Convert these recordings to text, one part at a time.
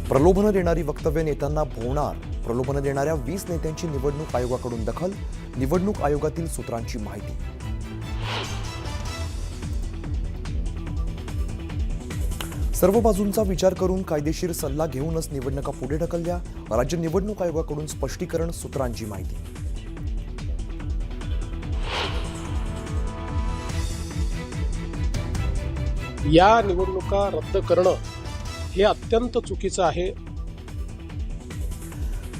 प्रलोभन देणारी वक्तव्य नेत्यांना भोवणार. प्रलोभन देणाऱ्या 20 नेत्यांची निवडणूक आयोगाकडून दखल. निवडणूक आयोगातील सूत्रांची माहिती. सर्व बाजूंचा विचार करून कायदेशीर सल्ला घेऊनच निवडणुका पुढे ढकलल्या. राज्य निवडणूक आयोगाकडून स्पष्टीकरण. सूत्रांची माहिती. या निवडणुका रद्द करणं हे अत्यंत चुकीचं आहे.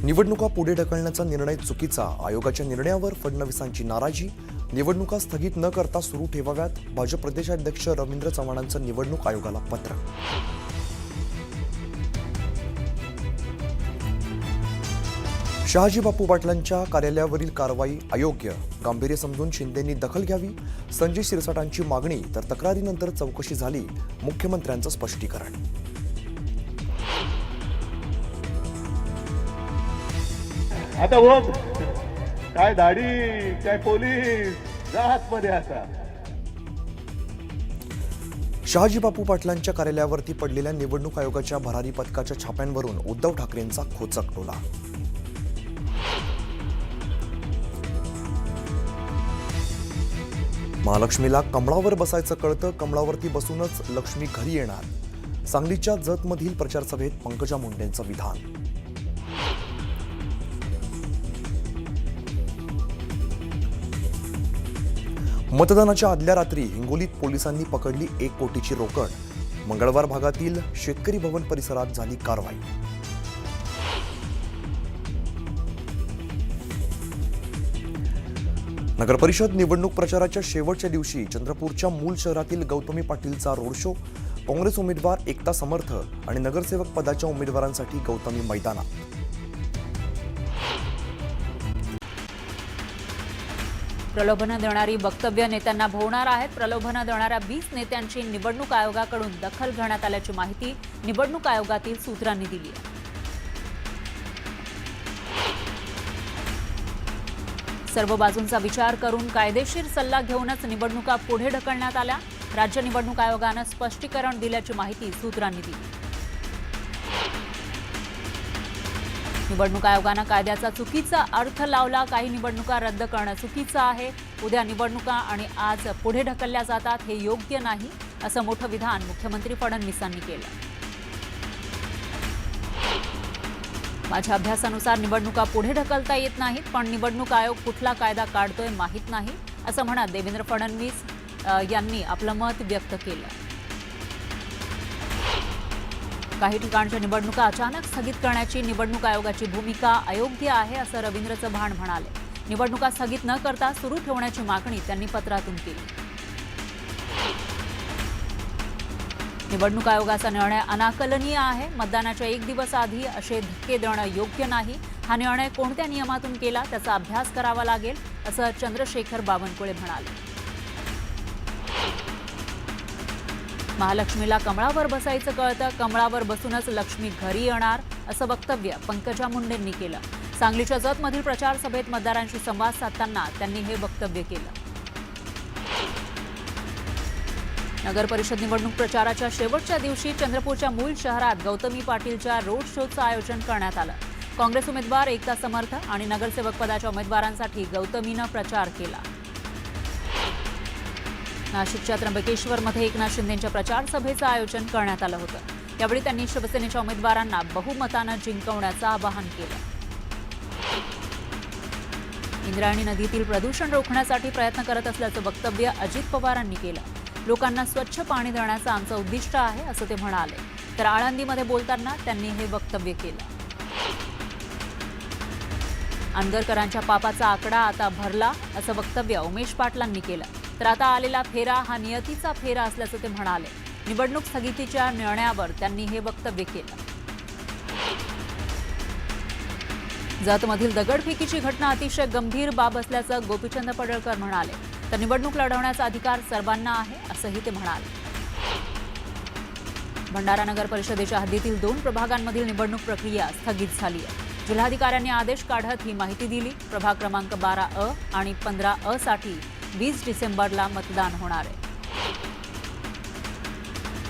निवडणुका पुढे ढकलण्याचा निर्णय चुकीचा. आयोगाच्या निर्णयावर फडणवीसांची नाराजी. निवडणुका स्थगित न करता सुरू ठेवाव्यात. भाजप प्रदेशाध्यक्ष रवींद्र चव्हाणांचं निवडणूक आयोगाला पत्र. शहाजी बापू पाटलांच्या कार्यालयावरील कारवाई अयोग्य. गांभीर्य समजून शिंदेंनी दखल घ्यावी. संजय शिरसाटांची मागणी. तर तक्रारीनंतर चौकशी झाली. मुख्यमंत्र्यांचं स्पष्टीकरण. आता हो काय दाढी काय पोलीस जात मध्ये आता. शहाजी बापू पाटलांच्या कार्यालयावरती पडलेल्या निवडणूक आयोगाच्या भरारी पथकाच्या छाप्यांवरून उद्धव ठाकरेंचा खोचक टोला. महालक्ष्मीला कमळावर बसायचं कळतं. कमळावरती बसूनच लक्ष्मी घरी येणार. सांगलीच्या जतमधील प्रचारसभेत पंकजा मुंडेंचं विधान. मतदानाच्या आदल्या रात्री हिंगोलीत पोलिसांनी पकडली 1 कोटीची रोकड. मंगळवार भागातील शेतकरी भवन परिसरात झाली कारवाई. नगरपरिषद निवडणूक प्रचाराच्या शेवटच्या दिवशी चंद्रपूरच्या मूल शहरातील गौतमी पाटीलचा रोड शो. काँग्रेस उमेदवार एकता समर्थ आणि नगरसेवक पदाच्या उमेदवारांसाठी गौतमी मैदानात. प्रलोभन देणारी वक्तव्य नेत्यांना भोवणार आहेत. प्रलोभन देणाऱ्या 20 नेत्यांची निवडणूक आयोगाकडून दखल घेण्यात आल्याची माहिती निवडणूक आयोगातील सूत्रांनी दिली आहे. सर्व बाजूंचा विचार करून कायदेशीर सल्ला घेऊनच निवडणुका पुढे ढकलण्यात आल्या. राज्य निवडणूक आयोगानं स्पष्टीकरण दिल्याची माहिती सूत्रांनी दिली. निवडणूक आयोगानं कायद्याचा चुकीचा अर्थ लावला. काही निवडणुका रद्द करणं चुकीचं आहे. उद्या निवडणुका आणि आज पुढे ढकलल्या जातात हे योग्य नाही, असं मोठं विधान मुख्यमंत्री फडणवीसांनी केलं. माझ्या अभ्यासानुसार निवडणुका पुढे ढकलता येत नाहीत, पण निवडणूक आयोग कुठला कायदा काढतोय माहीत नाही, असं म्हणत देवेंद्र फडणवीस यांनी आपलं मत व्यक्त केलं. काही ठिकाणच्या निवडणुका अचानक स्थगित करण्याची निवडणूक आयोगाची भूमिका अयोग्य आहे, असं रवींद्र चव्हाण म्हणाले. निवडणुका स्थगित न करता सुरू ठेवण्याची मागणी त्यांनी पत्रातून केली. निवडणूक आयोगाचा निर्णय अनाकलनीय आहे. मतदानाच्या 1 दिवस आधी असे धक्के देणं योग्य नाही. हा निर्णय कोणत्या नियमातून केला त्याचा अभ्यास करावा लागेल, असं चंद्रशेखर बावनकुळे म्हणाले. महालक्ष्मीला कमळावर बसायचं कळतं. कमळावर बसूनच लक्ष्मी घरी येणार, असं वक्तव्य पंकजा मुंडेंनी केलं. सांगलीच्या जतमधील प्रचार सभेत मतदारांशी संवाद साधताना त्यांनी हे वक्तव्य केलं. नगर परिषद निवडणूक प्रचाराच्या शेवटच्या दिवशी चंद्रपूरच्या मूल शहरात गौतमी पाटीलच्या रोड शोचं आयोजन करण्यात आलं. काँग्रेस उमेदवार एकता समर्थ आणि नगरसेवक पदाच्या उमेदवारांसाठी गौतमीनं प्रचार केला. नाशिकच्या त्र्यंबकेश्वरमध्ये एकनाथ शिंदेंच्या प्रचार सभेचं आयोजन करण्यात आलं होतं. यावेळी त्यांनी शिवसेनेच्या उमेदवारांना बहुमतानं जिंकवण्याचं आवाहन केलं. इंद्रायणी नदीतील प्रदूषण रोखण्यासाठी प्रयत्न करत असल्याचं वक्तव्य अजित पवारांनी केलं. लोकांना स्वच्छ पाणी देण्याचं आमचं उद्दिष्ट आहे, असं ते म्हणाले. तर आळंदीमध्ये बोलताना त्यांनी हे वक्तव्य केलं. आंदरकरांच्या पापाचा आकडा आता भरला, असं वक्तव्य उमेश पाटलांनी केलं. तर आता आलेला फेरा हा नियतीचा फेरा असल्याचं ते म्हणाले. निवडणूक स्थगितीच्या निर्णयावर त्यांनी हे वक्तव्य केलं. जतमधील दगडफेकीची घटना अतिशय गंभीर बाब असल्याचं गोपीचंद पडळकर म्हणाले. तर निवडणूक लढवण्याचा अधिकार सर्वांना आहे, असंही ते म्हणाले. भंडारा नगर परिषदेच्या हद्दीतील 2 प्रभागांमधील निवडणूक प्रक्रिया स्थगित झाली आहे. जिल्हाधिकाऱ्यांनी आदेश काढत ही माहिती दिली. प्रभाग क्रमांक 12 अ आणि 15 अ साठी 20 डिसेंबरला मतदान होणार आहे.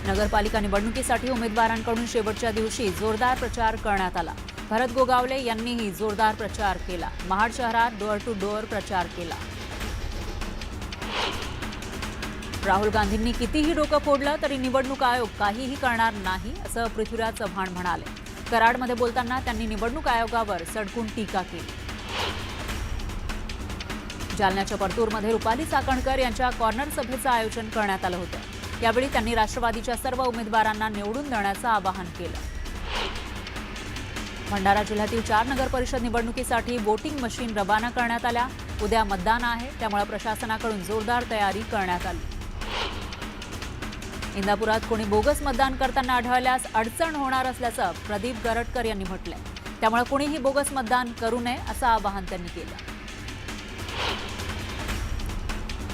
नगरपालिका निवडणुकीसाठी उमेदवारांकडून शेवटच्या दिवशी जोरदार प्रचार करण्यात आला. भरत गोगावले यांनीही जोरदार प्रचार केला. महाड शहरात डोअर टू डोअर प्रचार केला. राहुल गांधींनी कितीही डोकं फोडलं तरी निवडणूक आयोग काहीही करणार नाही, असं पृथ्वीराज चव्हाण म्हणाले. कराडमध्ये बोलताना त्यांनी निवडणूक आयोगावर सडकून टीका केली. जालन्याच्या परतूरमध्ये रुपाली चाकणकर यांच्या कॉर्नर सभेचं आयोजन करण्यात आलं होतं. यावेळी त्यांनी राष्ट्रवादीच्या सर्व उमेदवारांना निवडून देण्याचं आवाहन केलं. भंडारा जिल्ह्यातील 4 नगर परिषद निवडणुकीसाठी वोटिंग मशीन रवाना करण्यात आल्या. उद्या मतदान आहे, त्यामुळे प्रशासनाकडून जोरदार तयारी करण्यात आली. इंदापुरात कोणी बोगस मतदान करताना आढळल्यास अडचण होणार असल्याचं प्रदीप गरटकर यांनी म्हटलंय. त्यामुळे कोणीही बोगस मतदान करू नये असं आवाहन त्यांनी केलं.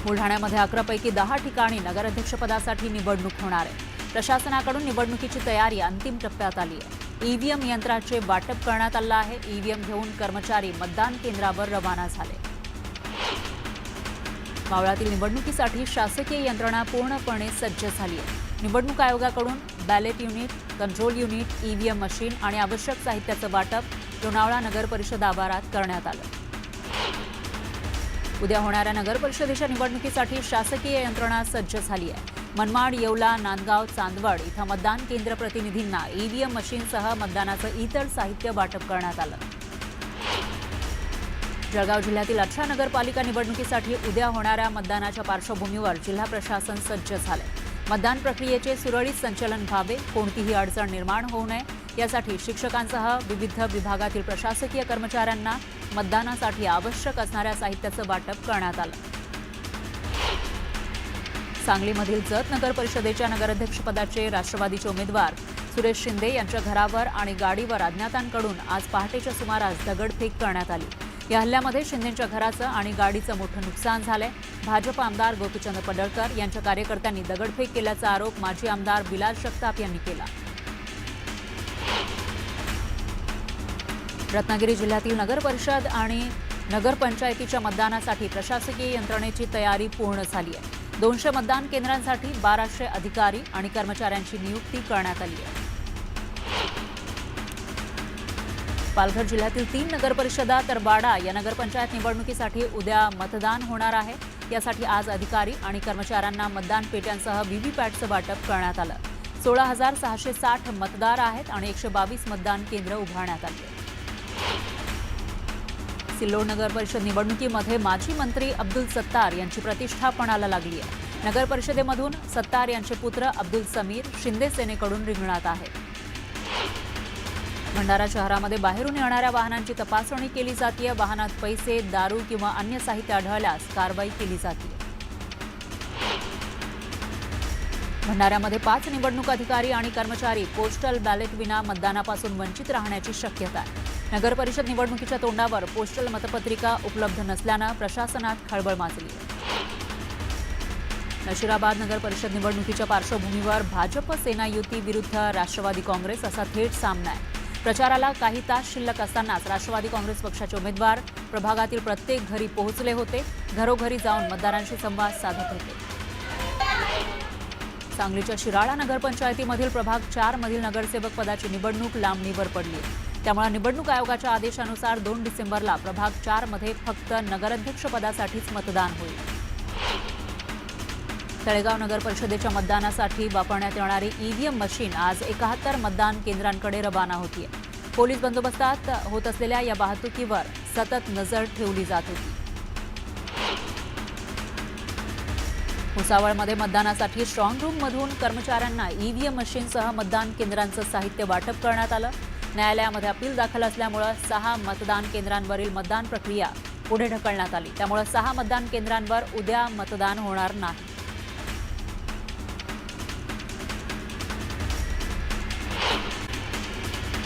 बुलढाण्यामध्ये 11 पैकी 10 ठिकाणी नगराध्यक्षपदासाठी निवडणूक होणार आहे. प्रशासनाकडून निवडणुकीची तयारी अंतिम टप्प्यात आली आहे. ईव्हीएम यंत्राचे वाटप करण्यात आलं आहे. ईव्हीएम घेऊन कर्मचारी मतदान केंद्रावर रवाना झाले. मावळातील निवडणुकीसाठी शासकीय यंत्रणा पूर्णपणे सज्ज झाली आहे. निवडणूक आयोगाकडून ballot unit, control unit, EVM machine आणि आवश्यक साहित्याचं वाटप लोणावळा नगर परिषद आवारात करण्यात आलं. उद्या होणाऱ्या नगर परिषदेच्या निवडणुकीसाठी शासकीय यंत्रणा सज्ज झाली आहे. मनमाड, येवला, नांदगाव, चांदवड इथं मतदान केंद्र प्रतिनिधींना ईव्हीएम मशीनसह मतदानाचं इतर साहित्य वाटप करण्यात आलं. जळगाव जिल्ह्यातील 18 नगरपालिका निवडणुकीसाठी उद्या होणाऱ्या मतदानाच्या पार्श्वभूमीवर जिल्हा प्रशासन सज्ज झाले. मतदान प्रक्रियेचे सुरळीत संचालन व्हावे, कोणतीही अडचण निर्माण होऊ नये यासाठी शिक्षकांसह विविध विभागातील प्रशासकीय कर्मचाऱ्यांना मतदानासाठी आवश्यक असणाऱ्या साहित्याचं वाटप करण्यात आलं. सांगलीमधील जत नगर परिषदेच्या नगराध्यक्षपदाचे राष्ट्रवादीचे उमेदवार सुरेश शिंदे यांच्या घरावर आणि गाडीवर अज्ञातांकडून आज पहाटेच्या सुमारास दगडफेक करण्यात आली. या हल्ल्यामध्ये शिंदेंच्या घराचं आणि गाडीचं मोठं नुकसान झालंय. भाजप आमदार गोपीचंद पडळकर यांच्या कार्यकर्त्यांनी दगडफेक केल्याचा आरोप माजी आमदार बिलाल जगताप यांनी केला. रत्नागिरी जिल्ह्यातील नगर परिषद आणि नगरपंचायतीच्या मतदानासाठी प्रशासकीय यंत्रणेची तयारी पूर्ण झाली आहे. 200 मतदान केंद्रांसाठी 1200 अधिकारी आणि कर्मचाऱ्यांची नियुक्ती करण्यात आली आहे. पालघर जिल्ह्यातील 3 नगरपरिषदा तर वाडा या नगरपंचायत निवडणुकीसाठी उद्या मतदान होणार आहे. यासाठी आज अधिकारी आणि कर्मचाऱ्यांना मतदान पेट्यांसह व्हीव्हीपॅटचं वाटप करण्यात आलं. 16,660 मतदार आहेत आणि 122 मतदान केंद्र उभारण्यात आली आहेत. सिल्लोड नगर परिषद निवडणुकीमध्ये माजी मंत्री अब्दुल सत्तार यांची प्रतिष्ठा पणाला लागली आहे. नगर परिषदेमधून सत्तार यांचे पुत्र अब्दुल समीर शिंदे सेनेकडून रिंगणात आहेत. भंडारा शहरामध्ये बाहेरून येणाऱ्या वाहनांची तपासणी केली जाते. वाहनात पैसे, दारू किंवा अन्य साहित्य आढळल्यास कारवाई केली जाते. भंडाऱ्यामध्ये 5 निवडणूक अधिकारी आणि कर्मचारी पोस्टल बॅलेट विना मतदानापासून वंचित राहण्याची शक्यता आहे. नगर परिषद निवडणुकीच्या तोंडावर पोस्टल मतपत्रिका उपलब्ध नसल्यानं प्रशासनात खळबळ माजली आहे. नशिराबाद नगर परिषद निवडणुकीच्या पार्श्वभूमीवर भाजप सेना युती विरुद्ध राष्ट्रवादी काँग्रेस असा थेट सामना आहे. प्रचाराला काही तास शिल्लक असतानाच राष्ट्रवादी काँग्रेस पक्षाचे उमेदवार प्रभागातील प्रत्येक घरी पोहोचले होते. घरोघरी जाऊन मतदारांशी संवाद साधत होते. सांगलीच्या शिराळा नगरपंचायतीमधील प्रभाग 4 मधील नगरसेवक पदाची निवडणूक लांबणीवर पडली आहे. त्यामुळे निवडणूक आयोगाच्या आदेशानुसार 2 डिसेंबरला प्रभाग 4 मध्ये फक्त नगराध्यक्ष पदासाठीच मतदान होईल. तळेगाव नगर परिषदेच्या मतदानासाठी वापरण्यात येणारी ईव्हीएम मशीन आज 71 मतदान केंद्रांकडे रवाना होतीये. पोलीस बंदोबस्तात होत असलेल्या या वाहतुकीवर सतत नजर ठेवली जात होती. भुसावळमध्ये मतदानासाठी स्ट्रॉंग रूममधून कर्मचाऱ्यांना ईव्हीएम मशीनसह मतदान केंद्रांचं साहित्य वाटप करण्यात आलं. न्यायालयामध्ये अपील दाखल असल्यामुळे 6 मतदान केंद्रांवरील मतदान प्रक्रिया पुढे ढकलण्यात आली. त्यामुळे 6 मतदान केंद्रांवर उद्या मतदान होणार नाही.